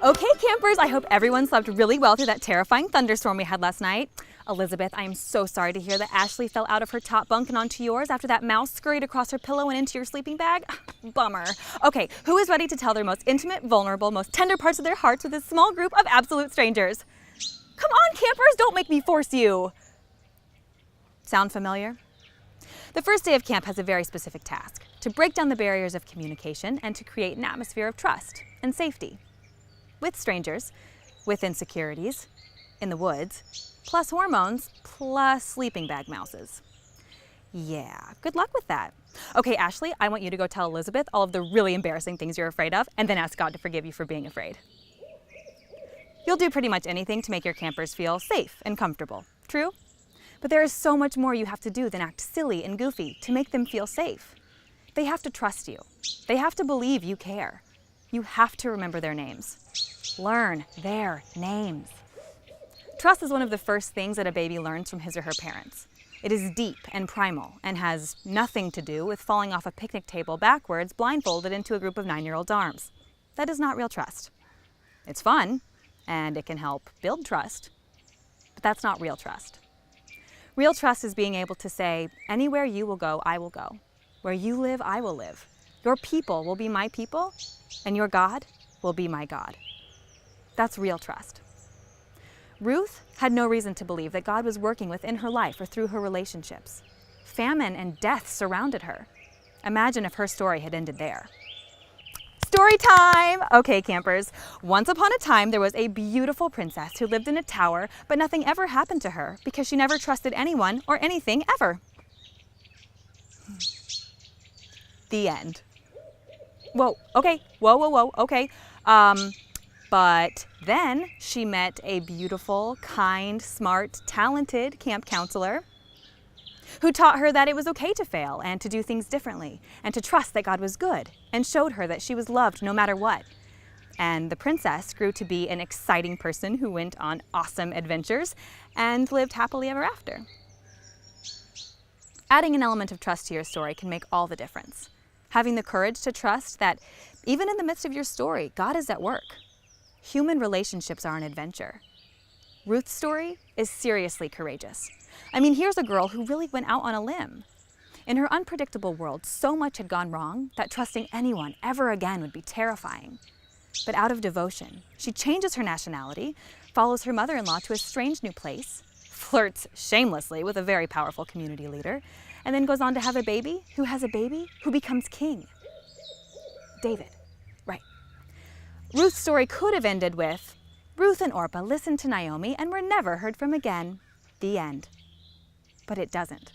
Okay, campers, I hope everyone slept really well through that terrifying thunderstorm we had last night. Elizabeth, I am so sorry to hear that Ashley fell out of her top bunk and onto yours after that mouse scurried across her pillow and into your sleeping bag. Bummer. Okay, who is ready to tell their most intimate, vulnerable, most tender parts of their hearts with this small group of absolute strangers? Come on, campers, don't make me force you. Sound familiar? The first day of camp has a very specific task: to break down the barriers of communication and to create an atmosphere of trust and safety. With strangers, with insecurities, in the woods, plus hormones, plus sleeping bag mouses. Yeah, good luck with that. Okay, Ashley, I want you to go tell Elizabeth all of the really embarrassing things you're afraid of, and then ask God to forgive you for being afraid. You'll do pretty much anything to make your campers feel safe and comfortable, true? But there is so much more you have to do than act silly and goofy to make them feel safe. They have to trust you. They have to believe you care. You have to remember their names. Learn their names. Trust is one of the first things that a baby learns from his or her parents. It is deep and primal and has nothing to do with falling off a picnic table backwards blindfolded into a group of 9-year-olds' arms. That is not real trust. It's fun, and it can help build trust, but that's not real trust. Real trust is being able to say, anywhere you will go, I will go. Where you live, I will live. Your people will be my people, and your God will be my God. That's real trust. Ruth had no reason to believe that God was working within her life or through her relationships. Famine and death surrounded her. Imagine if her story had ended there. Story time! Okay, campers. Once upon a time, there was a beautiful princess who lived in a tower, but nothing ever happened to her because she never trusted anyone or anything ever. The end. Whoa, okay, whoa, okay. But then she met a beautiful, kind, smart, talented camp counselor who taught her that it was okay to fail and to do things differently and to trust that God was good, and showed her that she was loved no matter what. And the princess grew to be an exciting person who went on awesome adventures and lived happily ever after. Adding an element of trust to your story can make all the difference. Having the courage to trust that even in the midst of your story, God is at work. Human relationships are an adventure. Ruth's story is seriously courageous. I mean, here's a girl who really went out on a limb. In her unpredictable world, so much had gone wrong that trusting anyone ever again would be terrifying. But out of devotion, she changes her nationality, follows her mother-in-law to a strange new place, flirts shamelessly with a very powerful community leader, and then goes on to have a baby who becomes king. David. Right. Ruth's story could have ended with, Ruth and Orpah listened to Naomi and were never heard from again. The end. But it doesn't.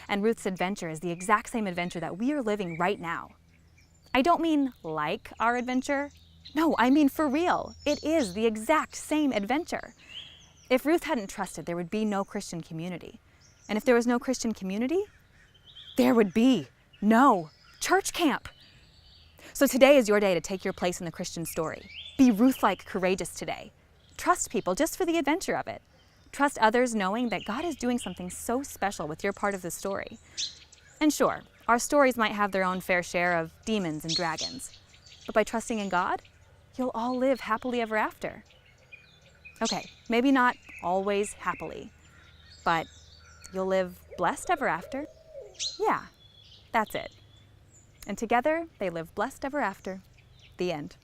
And Ruth's adventure is the exact same adventure that we are living right now. I don't mean like our adventure. No, I mean for real. It is the exact same adventure. If Ruth hadn't trusted, there would be no Christian community. And if there was no Christian community, there would be no church camp. So today is your day to take your place in the Christian story. Be Ruth-like courageous today. Trust people just for the adventure of it. Trust others knowing that God is doing something so special with your part of the story. And sure, our stories might have their own fair share of demons and dragons. But by trusting in God, you'll all live happily ever after. Okay, maybe not always happily, but you'll live blessed ever after. Yeah, that's it. And together, they live blessed ever after. The end.